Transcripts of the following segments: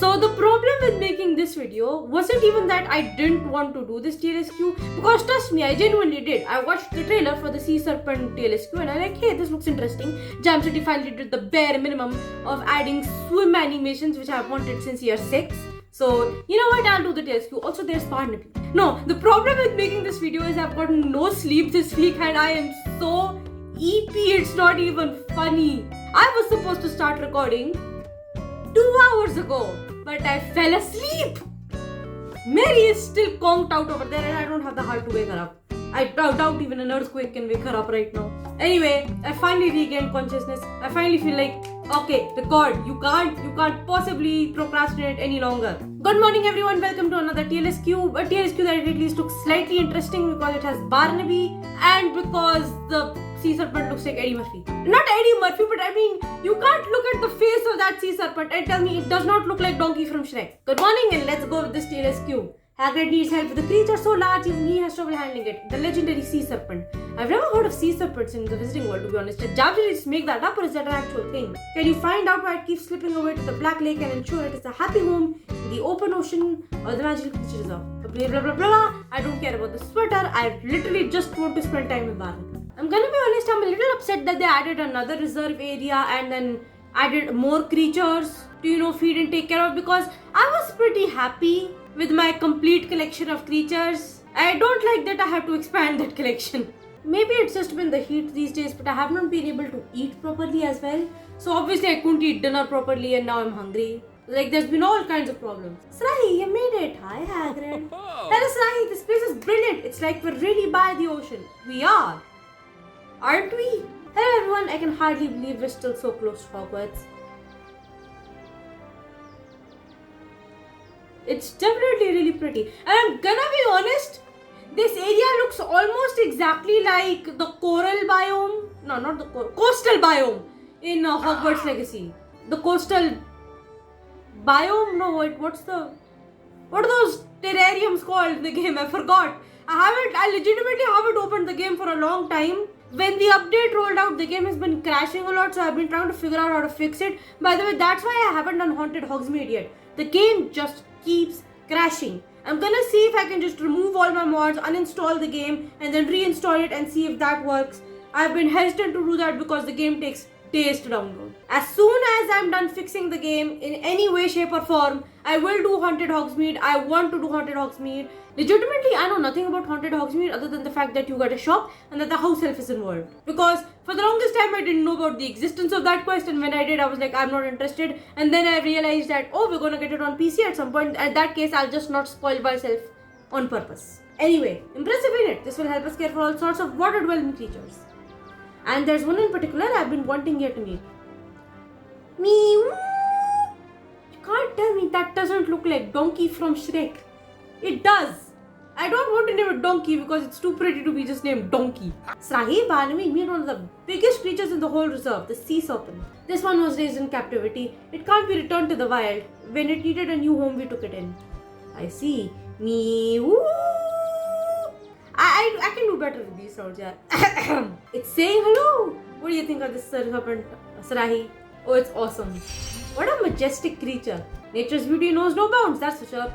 So the problem with making this video wasn't even that I didn't want to do this TLSQ, because trust me, I genuinely did. I watched the trailer for the Sea Serpent TLSQ and I like, hey, this looks interesting. Jam City finally did the bare minimum of adding swim animations, which I've wanted since year 6. So, you know what, I'll do the TLSQ. Also, there's Barnaby. No, the problem with making this video is I've gotten no sleep this week and I am so EP, it's not even funny. I was supposed to start recording 2 hours ago, but I fell asleep. Mary is still conked out over there and I don't have the heart to wake her up. I doubt even an earthquake can wake her up right now. Anyway, I finally regained consciousness. I finally feel like, okay, record. You can't possibly procrastinate any longer. Good morning everyone, welcome to another TLSQ. A TLSQ that at least looks slightly interesting because it has Barnaby and because the Sea Serpent looks like Eddie Murphy. Not Eddie Murphy, but I mean, you can't look at the face of that Sea Serpent and tell me it does not look like Donkey from Shrek. Good morning and let's go with this TLSQ. Hagrid needs help with a creature so large even he has trouble handling it. The legendary Sea Serpent. I've never heard of sea serpents in the Wizarding World, to be honest. Did Jam just make that up or is that an actual thing? Can you find out why it keeps slipping away to the Black Lake and ensure it is a happy home in the open ocean or the magical creature reserve? Blah blah blah blah. I don't care about the sweater. I literally just want to spend time with Barnaby. I'm gonna be honest, I'm a little upset that they added another reserve area and then added more creatures to, feed and take care of, because I was pretty happy with my complete collection of creatures. I don't like that I have to expand that collection. Maybe it's just been the heat these days, but I have not been able to eat properly as well. So obviously I couldn't eat dinner properly and now I'm hungry. Like, there's been all kinds of problems. Srahi, you made it. Hi, Hagrid. Hello, Srahi. This place is brilliant. It's like we're really by the ocean. We are. Aren't we? Hello, everyone. I can hardly believe we're still so close to Hogwarts. It's definitely really pretty. And I'm gonna be honest, this area looks almost exactly like the coral biome. No, not the coastal biome in Hogwarts Legacy. The coastal biome? No, wait, what are those terrariums called in the game? I forgot. I legitimately haven't opened the game for a long time. When the update rolled out, the game has been crashing a lot, so I've been trying to figure out how to fix it. By the way, that's why I haven't done Haunted Hogsmeade yet. The game just keeps crashing. I'm gonna see if I can just remove all my mods, uninstall the game, and then reinstall it and see if that works. I've been hesitant to do that because the game takes days to download. As soon as I'm done fixing the game in any way, shape or form, I will do Haunted Hogsmeade. I want to do Haunted Hogsmeade. Legitimately, I know nothing about Haunted Hogsmeade other than the fact that you get a shop and that the house elf is involved. Because for the longest time, I didn't know about the existence of that quest, and when I did, I was like, I'm not interested. And then I realized that, oh, we're gonna get it on PC at some point. In that case, I'll just not spoil myself on purpose. Anyway, impressive in it. This will help us care for all sorts of water-dwelling creatures. And there's one in particular I've been wanting here to meet. Meow. You can't tell me that doesn't look like Donkey from Shrek. It does. I don't want to name it Donkey because it's too pretty to be just named Donkey. Srahi, Barnaby meet one of the biggest creatures in the whole reserve, the Sea Serpent. This one was raised in captivity. It can't be returned to the wild. When it needed a new home, we took it in. I see. Meow. I can do better with these sounds, yeah. It's saying hello. What do you think of this serpent, Srahi? Oh, it's awesome. What a majestic creature. Nature's beauty knows no bounds, that's for sure.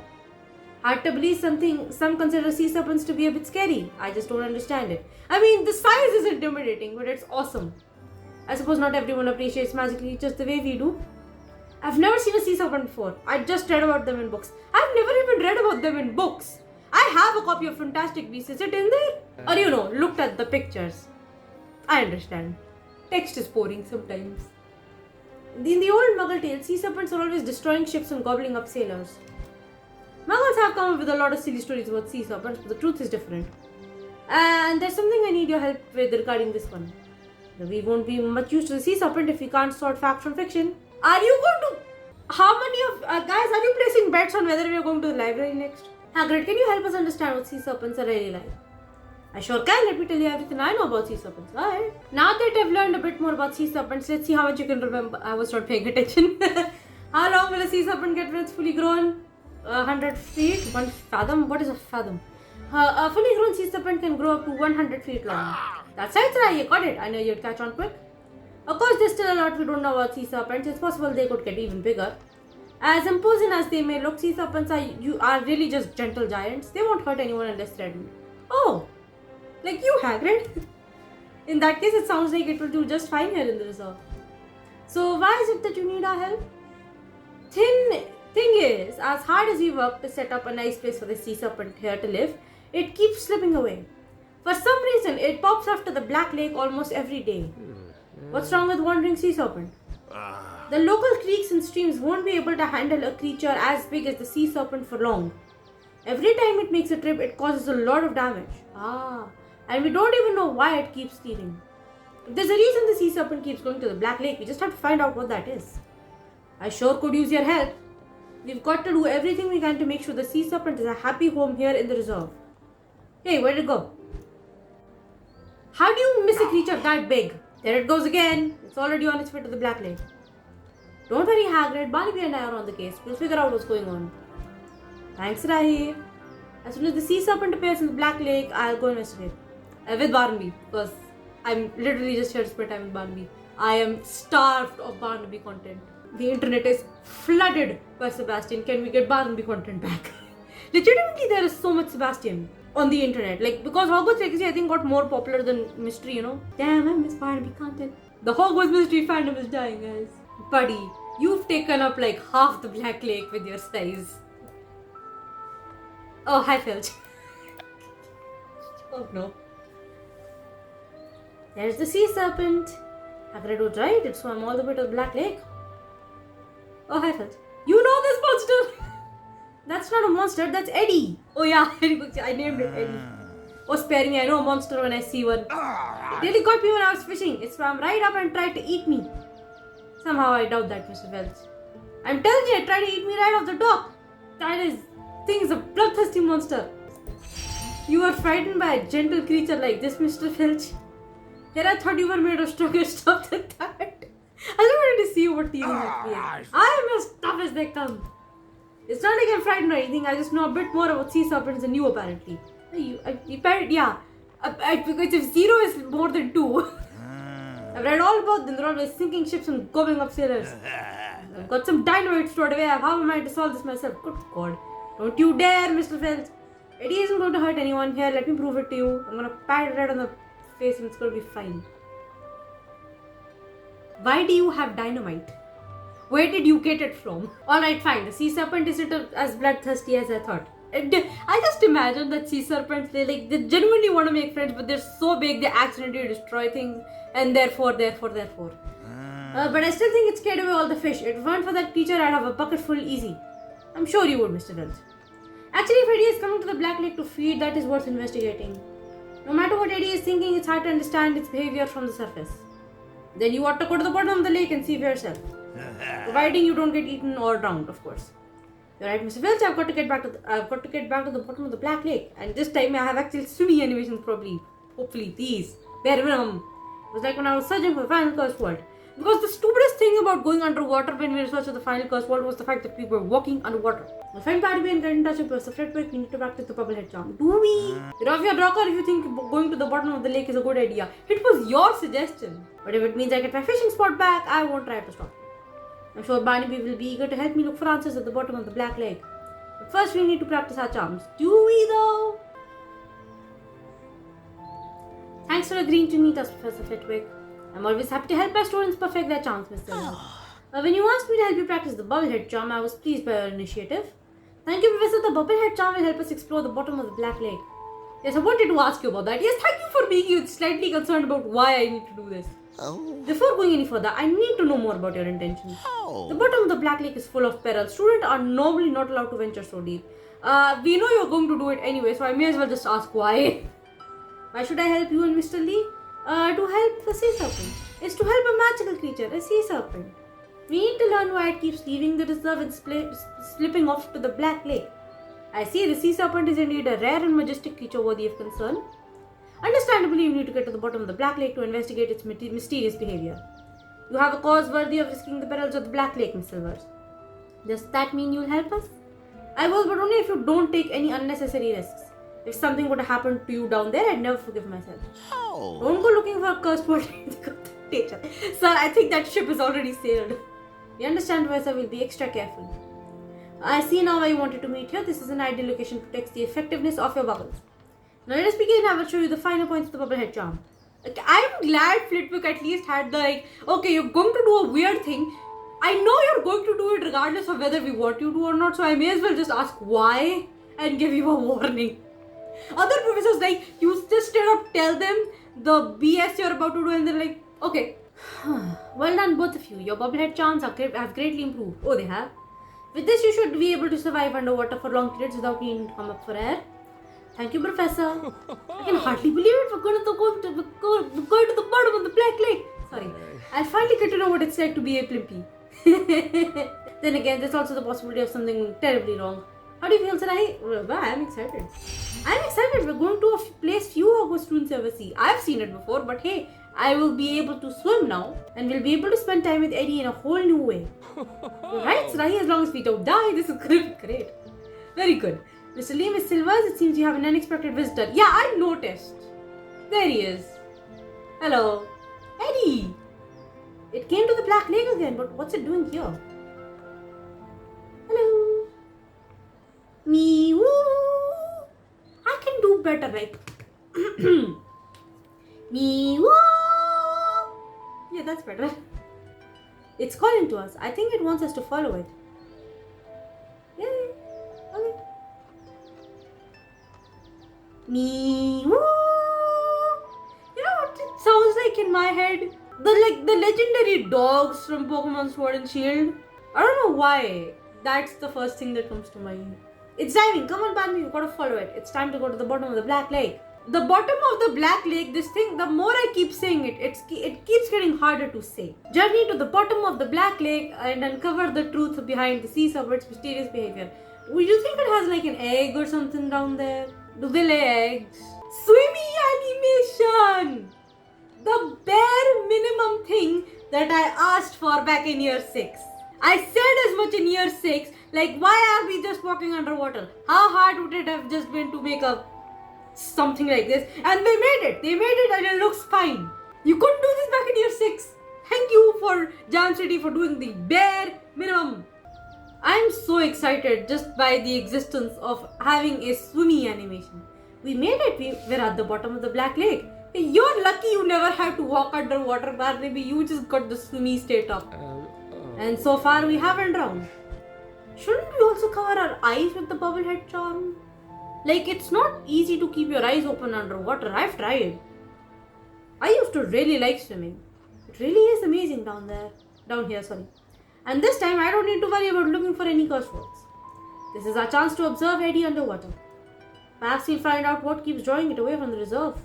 Hard to believe some consider sea serpents to be a bit scary. I just don't understand it. I mean, the size is intimidating, but it's awesome. I suppose not everyone appreciates magic creatures the way we do. I've never seen a sea serpent before. I just read about them in books. I've never even read about them in books. I have a copy of Fantastic Beasts. Is it in there? Or looked at the pictures. I understand. Text is boring sometimes. In the old Muggle tales, sea serpents are always destroying ships and gobbling up sailors. Muggles have come up with a lot of silly stories about sea serpents, but the truth is different. And there's something I need your help with regarding this one. We won't be much use to the sea serpent if we can't sort fact from fiction. Are you going to... How many of... guys, are you placing bets on whether we are going to the library next? Hagrid, can you help us understand what sea serpents are really like? I sure can. Let me tell you everything I know about sea serpents. Alright. Now that I've learned a bit more about sea serpents, let's see how much you can remember. I was not paying attention. How long will a sea serpent get when it's fully grown? 100 feet? 1 fathom? What is a fathom? A fully grown sea serpent can grow up to 100 feet long. That's right, Sarah. You got it. I know you'd catch on quick. Of course, there's still a lot we don't know about sea serpents. It's possible they could get even bigger. As imposing as they may look, sea serpents are really just gentle giants. They won't hurt anyone unless threatened. Oh, like you, Hagrid. In that case, it sounds like it will do just fine here in the reserve. So why is it that you need our help? Thing is, as hard as we work to set up a nice place for the sea serpent here to live, it keeps slipping away. For some reason, it pops after the Black Lake almost every day. What's wrong with wandering sea serpent? The local creeks and streams won't be able to handle a creature as big as the sea serpent for long. Every time it makes a trip, it causes a lot of damage. And we don't even know why it keeps leaving. If there's a reason the sea serpent keeps going to the Black Lake, we just have to find out what that is. I sure could use your help. We've got to do everything we can to make sure the sea serpent is a happy home here in the reserve. Hey, where'd it go? How do you miss a creature that big? There it goes again. It's already on its way to the Black Lake. Don't worry, Hagrid. Barnaby and I are on the case. We'll figure out what's going on. Thanks, Rahi. As soon as the sea serpent appears in the Black Lake, I'll go investigate. With Barnaby, because I'm literally just here to spend time with Barnaby. I am starved of Barnaby content. The internet is flooded by Sebastian. Can we get Barnaby content back? Legitimately, there is so much Sebastian on the internet. Like, because Hogwarts Legacy, I think, got more popular than Mystery, you know. Damn, I miss Barnaby content. The Hogwarts Mystery fandom is dying, guys. Buddy, you've taken up like half the Black Lake with your size. Oh, hi, Filch. Oh, no. There's the sea serpent. Hagrid was right. It swam all the way to the Black Lake. Oh, hi, Filch. You know this monster! That's not a monster, that's Eddie. Oh, yeah, I named it Eddie. Oh, spare me, I know a monster when I see one. It really got me when I was fishing. It swam right up and tried to eat me. Somehow I doubt that, Mr. Welch. I'm telling you, it tried to eat me right off the dock. That thing is a bloodthirsty monster. You are frightened by a gentle creature like this, Mr. Filch. Here I thought you were made of stronger stuff than that. I just wanted to see you were teasing with me. I am as tough as they come. It's not like I'm frightened or anything. I just know a bit more about sea serpents than you apparently. Yeah. Because if 0 is more than 2. I've read all about them. They're always sinking ships and gobbling up sailors. I've got some dynamite stored away. How am I to solve this myself? Good God. Don't you dare, Mr. Phelps. Eddie isn't going to hurt anyone. Here, let me prove it to you. I'm going to pat it right on the face and it's going to be fine. Why do you have dynamite? Where did you get it from? Alright, fine. The sea serpent isn't as bloodthirsty as I thought. I just imagine that sea serpents, they genuinely want to make friends, but they're so big they accidentally destroy things, and therefore. But I still think it scared away all the fish. If it weren't for that creature, I'd have a bucket full easy. I'm sure you would, Mr. Wells. Actually, if Eddie is coming to the Black Lake to feed, that is worth investigating. No matter what Eddie is thinking, it's hard to understand its behavior from the surface. Then you ought to go to the bottom of the lake and see for yourself. Providing you don't get eaten or drowned, of course. You're right, Mr. Welch. I've got to get back to the bottom of the Black Lake, and this time I have actual swimming animations, probably. Hopefully, please. Bare minimum. It was like when I was searching for the final curse world. Because the stupidest thing about going underwater when we researched the final curse world was the fact that we were walking underwater. We'll find Barnaby and get in touch with us. We need to practice the bubblehead charm. Do we? Get off your rocker if you think going to the bottom of the lake is a good idea. It was your suggestion. But if it means I get my fishing spot back, I won't try to stop you. I'm sure Barnaby will be eager to help me look for answers at the bottom of the Black Lake. But first we need to practice our charms. Do we though? Thanks for agreeing to meet us, Professor Flitwick. I'm always happy to help my students perfect their charms, Mr. Wells. When you asked me to help you practice the bubblehead charm, I was pleased by your initiative. Thank you, Professor. The bubblehead charm will help us explore the bottom of the Black Lake. Yes, I wanted to ask you about that. Yes, thank you for being slightly concerned about why I need to do this. Before going any further, I need to know more about your intentions. The bottom of the Black Lake is full of peril. Students are normally not allowed to venture so deep. We know you're going to do it anyway, so I may as well just ask why. Why should I help you and Mr. Lee? To help the sea serpent. It's to help a magical creature, a sea serpent. We need to learn why it keeps leaving the reserve and slipping off to the Black Lake. I see, the sea serpent is indeed a rare and majestic creature worthy of concern. Understandably, you need to get to the bottom of the Black Lake to investigate its mysterious behavior. You have a cause worthy of risking the perils of the Black Lake, Miss Silvers. Does that mean you'll help us? I will, but only if you don't take any unnecessary risks. If something would have happened to you down there, I'd never forgive myself. Don't go looking for a cursed word in the conversation. Sir, I think that ship has already sailed. We understand, Professor. We'll be extra careful. I see now why you wanted to meet here. This is an ideal location to test the effectiveness of your bubbles. Now let us begin. I will show you the finer points of the bubble head charm. Like, I'm glad Flitwick at least had the okay, you're going to do a weird thing. I know you're going to do it regardless of whether we want you to or not, so I may as well just ask why and give you a warning. Other professors, you just straight up tell them the BS you're about to do and they're like, okay. Well done, both of you. Your bubblehead charms have greatly improved. Oh, they have. With this, you should be able to survive underwater for long periods without needing to come up for air. Thank you, Professor. I can hardly believe it. We're going to the bottom of the Black Lake. Sorry. I'll finally get to know what it's like to be a Plimpy. Then again, there's also the possibility of something terribly wrong. How do you feel, Sarai? Well, I'm excited. I'm excited. We're going to a place few Hogwarts students ever see. I've seen it before, but hey, I will be able to swim now and we'll be able to spend time with Eddie in a whole new way. Right, Sarai? As long as we don't die, this is great. Very good. Mr. Lee, Miss Silvers, it seems you have an unexpected visitor. Yeah, I noticed. There he is. Hello. Eddie! It came to the Black Lake again, but what's it doing here? Hello. Me woo. I can do better, right? Me woo. Yeah, that's better. It's calling to us. I think it wants us to follow it. Yay. Okay. Me woo. You know what it sounds like in my head? The legendary dogs from Pokemon Sword and Shield. I don't know why. That's the first thing that comes to mind. It's diving. Come on, Barnaby. You've got to follow it. It's time to go to the bottom of the Black Lake. The bottom of the Black Lake, this thing, the more I keep saying it, it keeps getting harder to say. Journey to the bottom of the Black Lake and uncover the truth behind the sea serpent's mysterious behavior. Would you think it has like an egg or something down there? Do they lay eggs? Swimmy animation! The bare minimum thing that I asked for back in year 6. I said as much in year 6, like why are we just walking underwater? How hard would it have just been to make something like this? And they made it and it looks fine. You couldn't do this back in year 6. Thank you for Jam City for doing the bare minimum. I'm so excited just by the existence of having a swimmy animation. We made it. We're at the bottom of the Black Lake. You're lucky you never had to walk underwater, Barnaby. You just got the swimmy state up. And so far we haven't drowned. Shouldn't we also cover our eyes with the bubblehead charm? Like, it's not easy to keep your eyes open underwater. I've tried. I used to really like swimming. It really is amazing down here. And this time I don't need to worry about looking for any curse words. This is our chance to observe Eddie underwater. Perhaps we'll find out what keeps drawing it away from the reserve.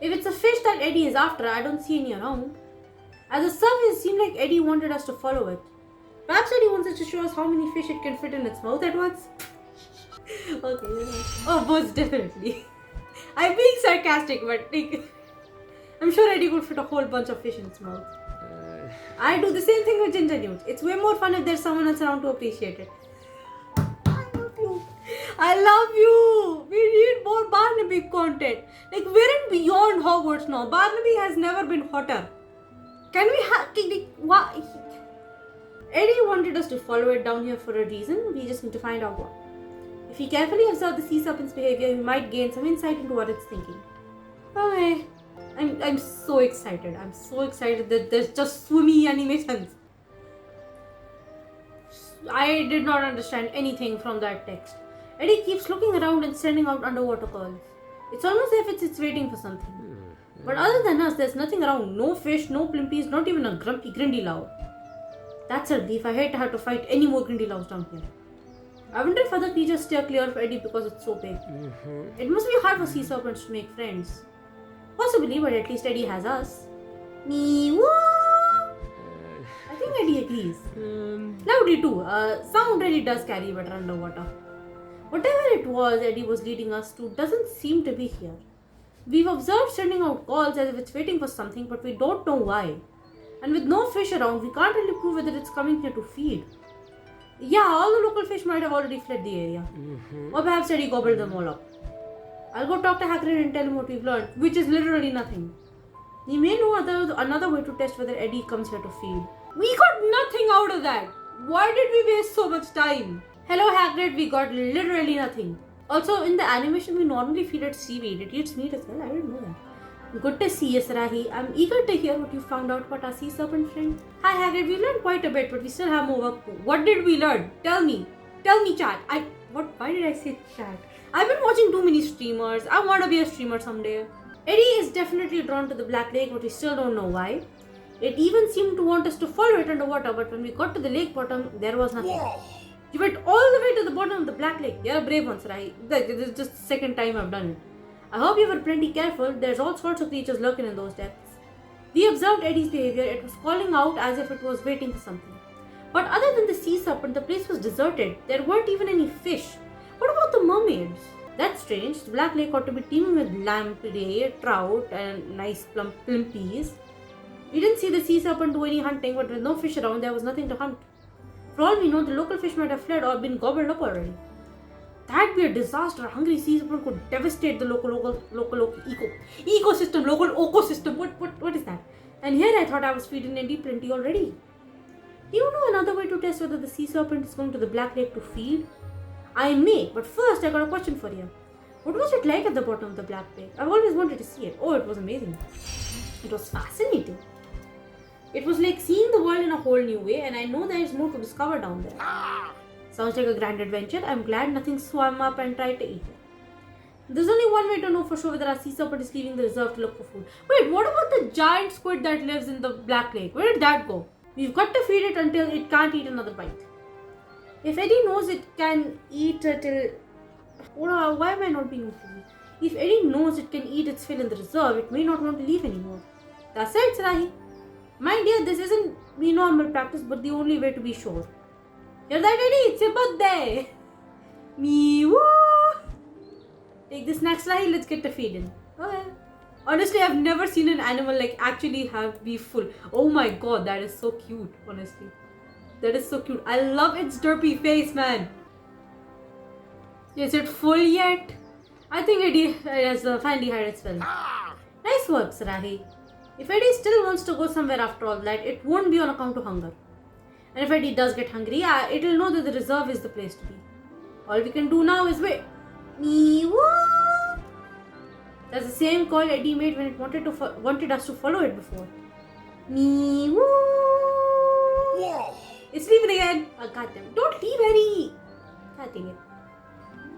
If it's a fish that Eddie is after, I don't see any around. At the surface, it seemed like Eddie wanted us to follow it. Perhaps Eddie wants us to show us how many fish it can fit in its mouth at once. Okay. Oh, most definitely. I'm being sarcastic, but I'm sure Eddie could fit a whole bunch of fish in its mouth. I do the same thing with ginger newts. It's way more fun if there's someone else around to appreciate it. I love you. We need more Barnaby content. Like, we're in beyond Hogwarts now. Barnaby has never been hotter. Can we have... Why? Eddie wanted us to follow it down here for a reason. We just need to find out what. If we carefully observe the sea serpent's behavior, we might gain some insight into what it's thinking. Okay. I'm so excited. I'm so excited that there's just swimmy animations. I did not understand anything from that text. Eddie keeps looking around and sending out underwater calls. It's almost as if it's waiting for something. But other than us, there's nothing around. No fish, no plimpies, not even a grumpy Grindylow. That's a relief. I hate to have to fight any more Grindylows down here. I wonder if other creatures steer clear of Eddie because it's so big. It must be hard for sea serpents to make friends. Possibly, but at least Eddie has us. Me woo! I think Eddie agrees. Loudly too. Sound really does carry better underwater. Whatever it was Eddie was leading us to doesn't seem to be here. We've observed sending out calls as if it's waiting for something, but we don't know why. And with no fish around, we can't really prove whether it's coming here to feed. Yeah, all the local fish might have already fled the area. Or perhaps Eddie gobbled them all up. I'll go talk to Hagrid and tell him what we've learned, which is literally nothing. He may know another way to test whether Eddie comes here to feed. We got nothing out of that. Why did we waste so much time? Hello Hagrid, we got literally nothing. Also, in the animation, we normally feed it seaweed. It eats meat as well. I didn't know that. Good to see you, Sarahi. I'm eager to hear what you found out about our sea serpent friend. Hi Hagrid, we learned quite a bit, but we still have more work to do. What did we learn? Tell me, chat. Why did I say chat? I've been watching too many streamers. I want to be a streamer someday. Eddie is definitely drawn to the Black Lake, but we still don't know why. It even seemed to want us to follow it underwater, but when we got to the lake bottom, there was nothing. Whoa. You went all the way to the bottom of the Black Lake. You're a brave one, Sarai. This is just the second time I've done it. I hope you were plenty careful. There's all sorts of creatures lurking in those depths. We observed Eddie's behavior. It was calling out as if it was waiting for something. But other than the sea serpent, the place was deserted. There weren't even any fish. What about the mermaids? That's strange. The Black Lake ought to be teeming with lamprey, trout, and nice plimpies. We didn't see the sea serpent do any hunting, but with no fish around, there was nothing to hunt. For all we know, the local fish might have fled or been gobbled up already. That'd be a disaster. A hungry sea serpent could devastate the local ecosystem. What is that? And here I thought I was feeding Eddie plenty already. Do you know another way to test whether the sea serpent is going to the Black Lake to feed? I may, but first I got a question for you. What was it like at the bottom of the Black Lake? I've always wanted to see it. Oh, it was amazing. It was fascinating. It was like seeing the world in a whole new way, and I know there is more to discover down there. Sounds like a grand adventure. I'm glad nothing swam up and tried to eat it. There's only one way to know for sure whether our sea serpent is leaving the reserve to look for food. Wait, what about the giant squid that lives in the Black Lake? Where did that go? We've got to feed it until it can't eat another bite. If Eddie knows it can eat till... Why am I not being fooled? If Eddie knows it can eat its fill in the reserve, it may not want to leave anymore. That's it, Sarahi. Mind you, this isn't the normal practice, but the only way to be sure. Hear that, Eddie? It's your birthday! Me-woo! Take the snacks, Sarahi. Let's get to feeding. Okay. Honestly, I've never seen an animal actually be full. Oh my god, that is so cute, honestly. That is so cute. I love its derpy face, man. Is it full yet? I think Eddie has finally had its fill. Nice work, Sarahi. If Eddie still wants to go somewhere after all that, it won't be on account of hunger. And if Eddie does get hungry, it'll know that the reserve is the place to be. All we can do now is wait. Me-woo! That's the same call Eddie made when it wanted us to follow it before. Me-woo! Whoa. It's leaving again. Oh, goddamn. Don't leave, Eddie! God dang it.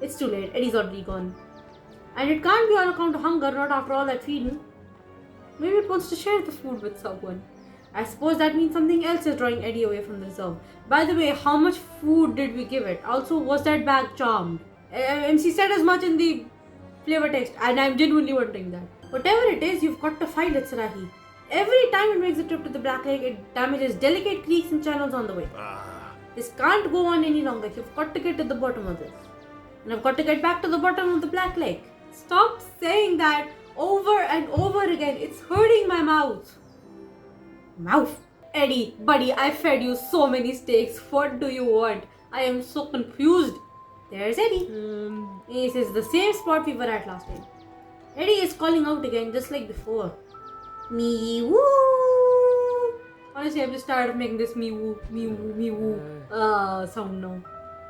It's too late. Eddie's already gone. And it can't be on account of hunger, not after all that feeding. Maybe it wants to share the food with someone. I suppose that means something else is drawing Eddie away from the reserve. By the way, how much food did we give it? Also, was that bag charmed? MC said as much in the flavor text, and I'm genuinely wondering that. Whatever it is, you've got to find it, Sarahi. Every time it makes a trip to the Black Lake, it damages delicate creeks and channels on the way. This can't go on any longer. You've got to get to the bottom of this. And I've got to get back to the bottom of the Black Lake. Stop saying that over and over again. It's hurting my mouth. Eddie, buddy, I fed you so many steaks. What do you want? I am so confused. There's Eddie. This is the same spot we were at last time. Eddie is calling out again just like before. Me-woo! Honestly, I'm just tired of making this me-woo sound now.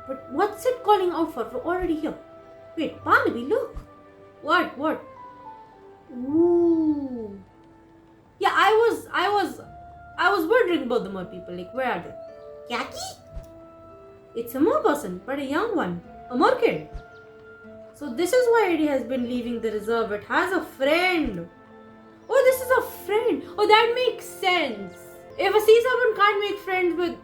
But what's it calling out for? We're already here. Wait, Barnaby, look. What? Ooh. Yeah, I was wondering about the mer people. Where are they? Yaki? It's a mer person, but a young one. A mer kid. So this is why Eddie has been leaving the reserve. It has a friend. Oh, this is a friend. Oh, that makes sense. If a sea serpent can't make friends with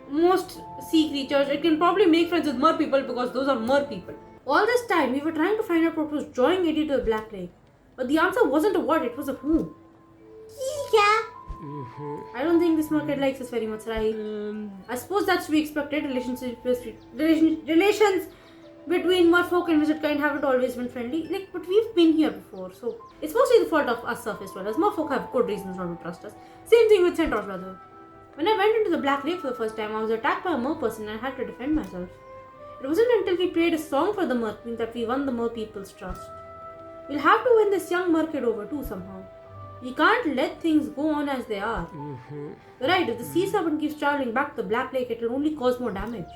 most sea creatures, it can probably make friends with mer people because those are mer people. All this time, we were trying to find out what was drawing Eddie to the Black Lake. But the answer wasn't a what, it was a who. Yeah. I don't think this market likes us very much, right? I suppose that's to be expected. Relations between merfolk and wizard kind haven't always been friendly. But we've been here before, so it's mostly the fault of us surface dwellers. Merfolk have good reasons not to trust us. Same thing with centaurs, brother. When I went into the Black Lake for the first time, I was attacked by a mer person and I had to defend myself. It wasn't until we played a song for the mer queen that we won the mer people's trust. We'll have to win this young mer kid over too somehow. We can't let things go on as they are. Right, if the sea serpent keeps traveling back to the Black Lake, it will only cause more damage.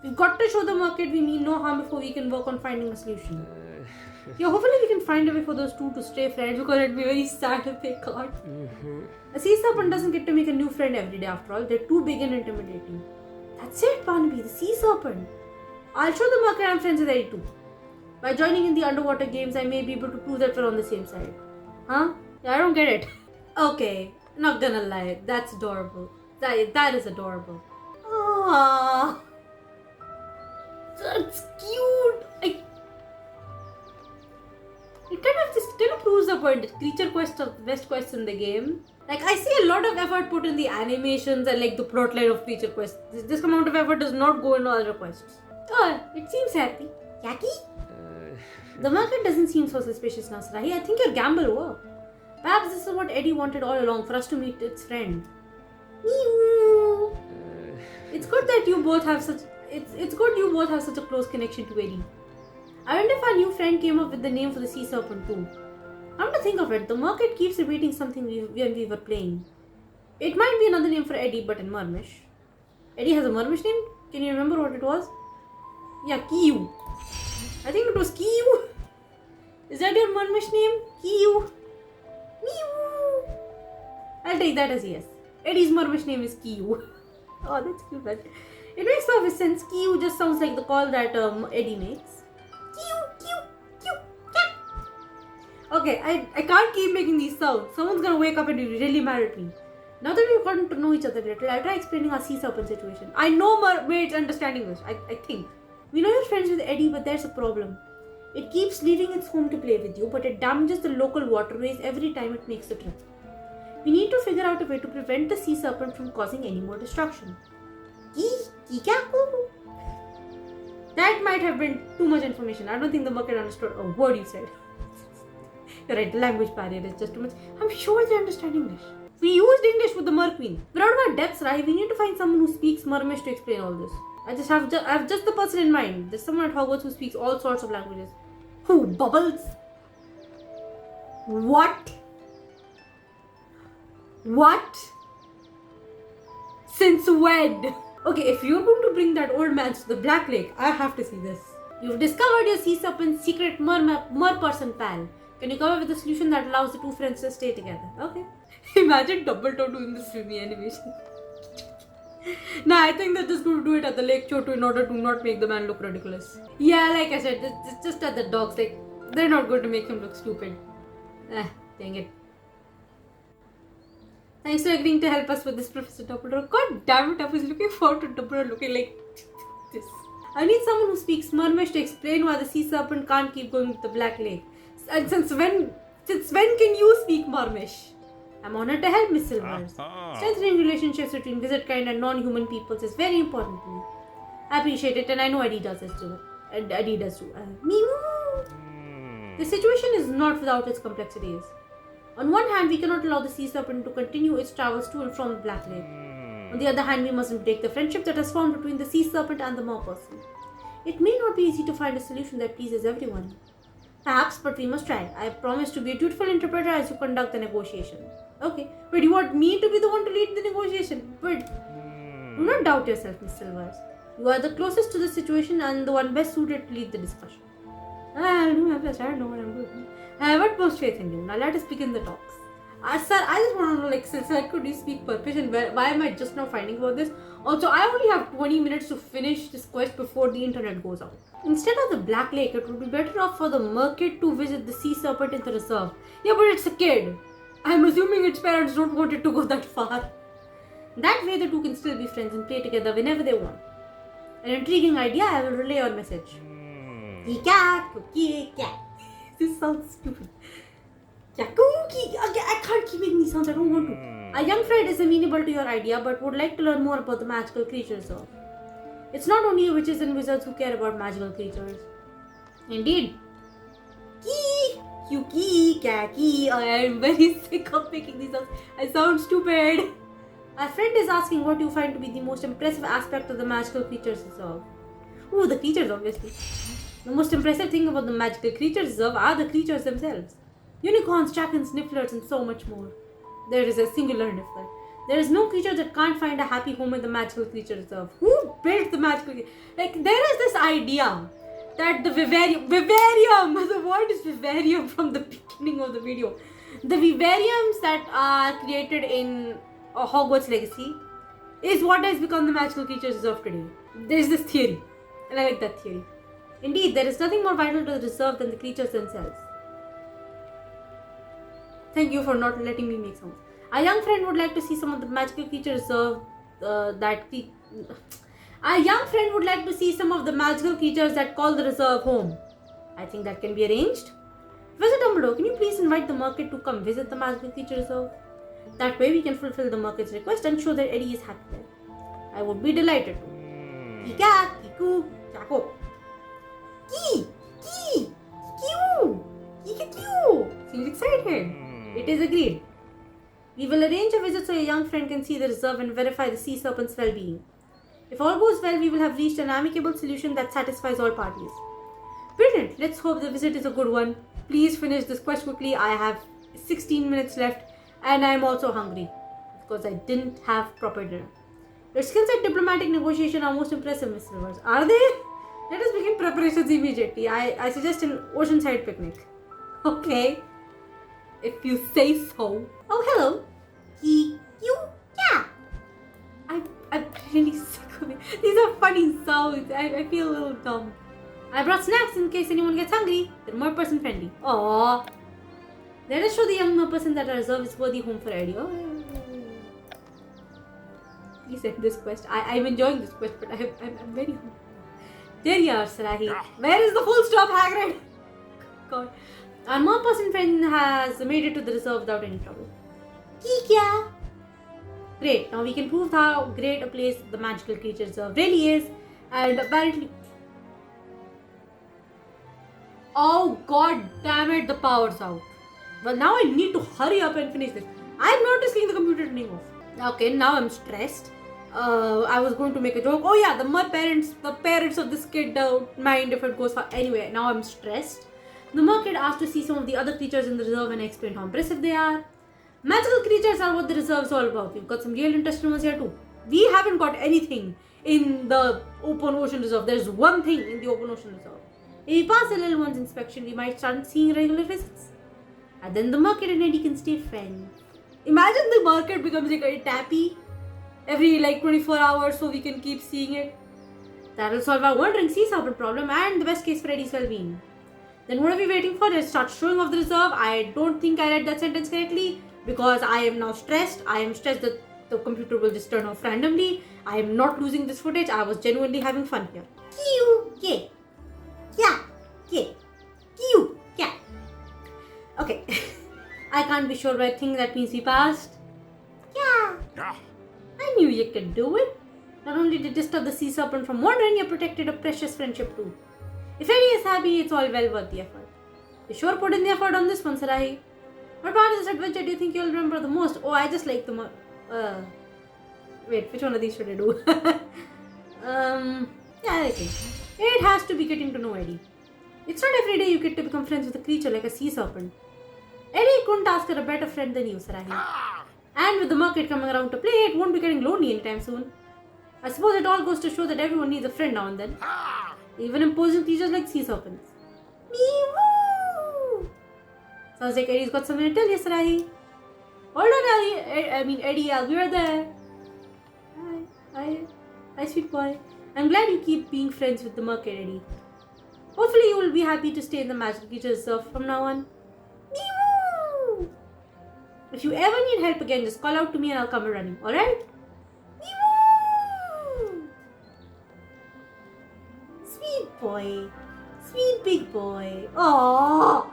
We've got to show the market we mean no harm before we can work on finding a solution. Yeah, hopefully we can find a way for those two to stay friends, because it'd be very sad if they can't. A sea serpent doesn't get to make a new friend every day after all. They're too big and intimidating. That's it, Barnaby, the sea serpent. I'll show the market I'm friends with Eddie too. By joining in the underwater games, I may be able to prove that we're on the same side. Huh? Yeah, I don't get it. Okay, not gonna lie, that's adorable. That is adorable. Ah, that's cute. It kind of proves the point that creature quests are the best quests in the game. Like, I see a lot of effort put in the animations and like the plotline of creature quests. This amount of effort does not go into other quests. Oh, it seems happy. Yaki? The market doesn't seem so suspicious now, Sarahi. I think your gamble worked. Perhaps this is what Eddie wanted all along, for us to meet its friend. Meow. It's good you both have such a close connection to Eddie. I wonder if our new friend came up with the name for the sea serpent too. Come to think of it, the market keeps repeating something when we were playing. It might be another name for Eddie, but in Murmish. Eddie has a Murmish name? Can you remember what it was? Yeah, Kiyu. I think it was Kiyu. Is that your Murmish name? Kiyu. Mew. I'll take that as yes. Eddie's Murmish name is Kiyu. Oh, that's cute. It makes perfect sense. Kiyu just sounds like the call that Eddie makes. Okay, I can't keep making these sounds. Someone's gonna wake up and be really mad at me. Now that we've gotten to know each other a little, I'll try explaining our sea serpent situation. I know mermaids understanding this, I think. We know you're friends with Eddie, but there's a problem. It keeps leaving its home to play with you, but it damages the local waterways every time it makes a trip. We need to figure out a way to prevent the sea serpent from causing any more destruction. That might have been too much information. I don't think the market understood a word you said. You're right, the language barrier is just too much. I'm sure they understand English. We used English with the Merqueen. We're out of our depths, right? We need to find someone who speaks Mermish to explain all this. I have just the person in mind. There's someone at Hogwarts who speaks all sorts of languages. Who? Bubbles? What? Since when? Okay, if you're going to bring that old man to the Black Lake, I have to see this. You've discovered your sea serpent's secret mer-person pal. Can you come up with a solution that allows the two friends to stay together? Okay. Imagine Dumbledore doing this filmy animation. Nah, I think they're just going to do it at the lake Chotu in order to not make the man look ridiculous. Yeah, like I said, it's just at the dogs. Like, they're not going to make him look stupid. Dang it. Thanks for agreeing to help us with this, Professor Dumbledore. God damn it, I was looking forward to Dumbledore looking like this. I need someone who speaks Mermish to explain why the sea serpent can't keep going to the Black Lake. And since when can you speak Mermish? I'm honored to help, Miss Silvers. Strengthening relationships between wizard-kind and non-human peoples is very important to me. I appreciate it, and I know Eddie does this too. And Eddie does too. The situation is not without its complexities. On one hand, we cannot allow the sea serpent to continue its travels to and from the Black Lake. On the other hand, we mustn't break the friendship that has formed between the sea serpent and the mer-person. It may not be easy to find a solution that pleases everyone. Perhaps, but we must try. I promise to be a dutiful interpreter as you conduct the negotiation. Okay. Wait, you want me to be the one to lead the negotiation? Wait. Do not doubt yourself, Miss Silvers. You are the closest to the situation and the one best suited to lead the discussion. I'll do my best. I don't know what I'm doing. I have utmost faith in you. Now let us begin the talks. Sir, I just want to know, like, sir, could you speak Perpish and why am I just now finding about this? Also, I only have 20 minutes to finish this quest before the internet goes out. Instead of the Black Lake, it would be better off for the merkid to visit the sea serpent in the reserve. Yeah, but it's a kid. I'm assuming its parents don't want it to go that far. That way the two can still be friends and play together whenever they want. An intriguing idea, I will relay your message. This sounds stupid. I can't keep making these sounds, I don't want to. A young friend is amenable to your idea but would like to learn more about the magical creatures though. It's not only witches and wizards who care about magical creatures. Indeed. I am very sick of making these sounds. I sound stupid. Our friend is asking what you find to be the most impressive aspect of the magical creatures reserve. Oh, the creatures obviously. The most impressive thing about the magical creatures reserve are the creatures themselves. unicorns, dragons, snifflers, and so much more. There is a singular niffler. There is no creature that can't find a happy home in the magical creature reserve. Who built the magical? Like, there is this idea that the vivarium, the word is vivarium from the beginning of the video. The vivariums that are created in Hogwarts Legacy is what has become the magical creatures reserve today. There is this theory, and I like that theory. Indeed, there is nothing more vital to the reserve than the creatures themselves. Thank you for not letting me make sounds. A young friend would like to see some of the magical creatures reserve A young friend would like to see some of the magical creatures that call the reserve home. I think that can be arranged. Visit Tumblr, can you please invite the market to come visit the magical creature reserve? That way we can fulfill the market's request and show that Eddie is happy there. I would be delighted to. Kika, Kiku, Kako. Ki, Ki, Kiku, Kiku. Seems excited. It is agreed. We will arrange a visit so a young friend can see the reserve and verify the sea serpent's well-being. If all goes well, we will have reached an amicable solution that satisfies all parties. Brilliant. Let's hope the visit is a good one. Please finish this quest quickly. I have 16 minutes left and I am also hungry because I didn't have proper dinner. Your skills at diplomatic negotiation are most impressive, Mr. Rivers. Are they? Let us begin preparations immediately. I suggest an oceanside picnic. Okay. If you say so. Oh, hello. Yeah. I'm really sick of it. These are funny sounds. I feel a little dumb. I brought snacks in case anyone gets hungry. They're more person friendly. Aww. Let us show the young person that our reserve is worthy home for Eddie. Oh. Please end this quest. I'm enjoying this quest, but I'm very hungry. There you are, Sarahi. Where is the full stop, Hagrid? God. Our more person friend has made it to the reserve without any trouble. Kikya! Great. Now we can prove how great a place the magical creature reserve really is. And apparently... Oh god damn it, the power's out. Well, now I need to hurry up and finish this. I'm noticing the computer turning off. Okay, now I'm stressed. I was going to make a joke. Oh yeah, the parents of this kid don't mind if it goes far. Anyway, now I'm stressed. The market asked to see some of the other creatures in the reserve and I explained how impressive they are. Magical creatures are what the reserve is all about. We've got some real interesting ones here too. We haven't got anything in the open ocean reserve. There's one thing in the open ocean reserve. If we pass the little one's inspection, we might start seeing regular visits. And then the market and Eddie can stay friends. Imagine the market becomes like a tappy every 24 hours so we can keep seeing it. That'll solve our wandering sea serpent problem and the best case for Eddie's well-being. Then what are we waiting for? Let's start showing off the reserve. I don't think I read that sentence correctly because I am now stressed. I am stressed that the computer will just turn off randomly. I am not losing this footage. I was genuinely having fun here. Yeah. Okay. I can't be sure, but I think that means we passed. Yeah. I knew you could do it. Not only did you stop the sea serpent from wandering, you protected a precious friendship too. If Eddie is happy, it's all well worth the effort. You sure put in the effort on this one, Sarahi. What part of this adventure do you think you'll remember the most? Oh, I just like the wait, which one of these should I do? Yeah, I think it has to be getting to know Eddie. It's not every day you get to become friends with a creature like a sea serpent. Eddie couldn't ask for a better friend than you, Sarahi. And with the market coming around to play, it won't be getting lonely anytime soon. I suppose it all goes to show that everyone needs a friend now and then. Even imposing creatures like sea serpents. Meewoo! Sounds like Eddie's got something to tell you, Sarahi. Hold on, Eddie, I'll be right there. Hi, sweet boy. I'm glad you keep being friends with the market, Eddie. Hopefully you will be happy to stay in the magical creature reserve from now on. Meewoo! If you ever need help again, just call out to me and I'll come running, alright? Meewoo! Sweet boy. Sweet big boy. Aww!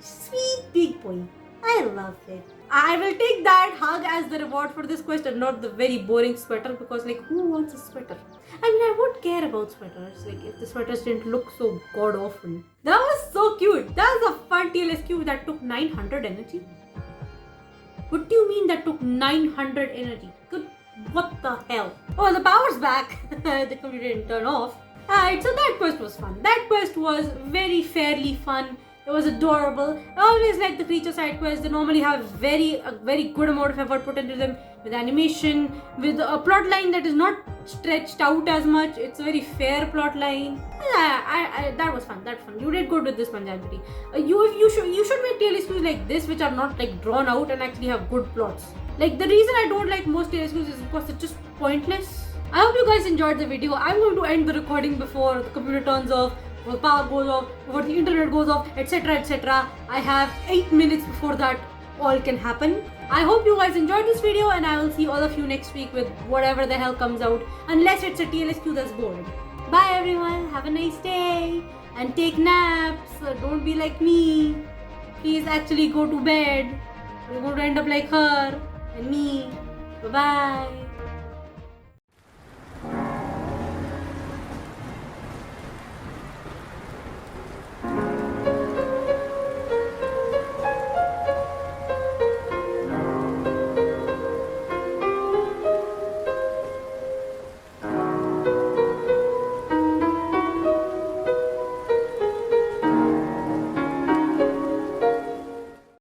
Sweet big boy. I love it. I will take that hug as the reward for this quest and not the very boring sweater because who wants a sweater? I won't care about sweaters if the sweaters didn't look so god awful. That was so cute. That was a fun TLSQ that took 900 energy. What do you mean that took 900 energy? Good. What the hell? Oh, the power's back. The computer didn't turn off. Alright, so that quest was fun. That quest was very fairly fun. It was adorable. I always like the creature side quests. They normally have a very good amount of effort put into them, with animation, with a plot line that is not stretched out as much. It's a very fair plot line. Yeah, that was fun. That fun. You did good with this one, Janjati. You should make TLSQs like this, which are not like drawn out and actually have good plots. Like, the reason I don't like most TLSQs is because it's just pointless. I hope you guys enjoyed the video. I'm going to end the recording before the computer turns off, or power goes off, or the internet goes off, etc, etc. I have 8 minutes before that all can happen. I hope you guys enjoyed this video, and I will see all of you next week with whatever the hell comes out, unless it's a TLSQ that's boring. Bye everyone, have a nice day, and take naps. Don't be like me. Please actually go to bed. You're going to end up like her and me. Bye bye.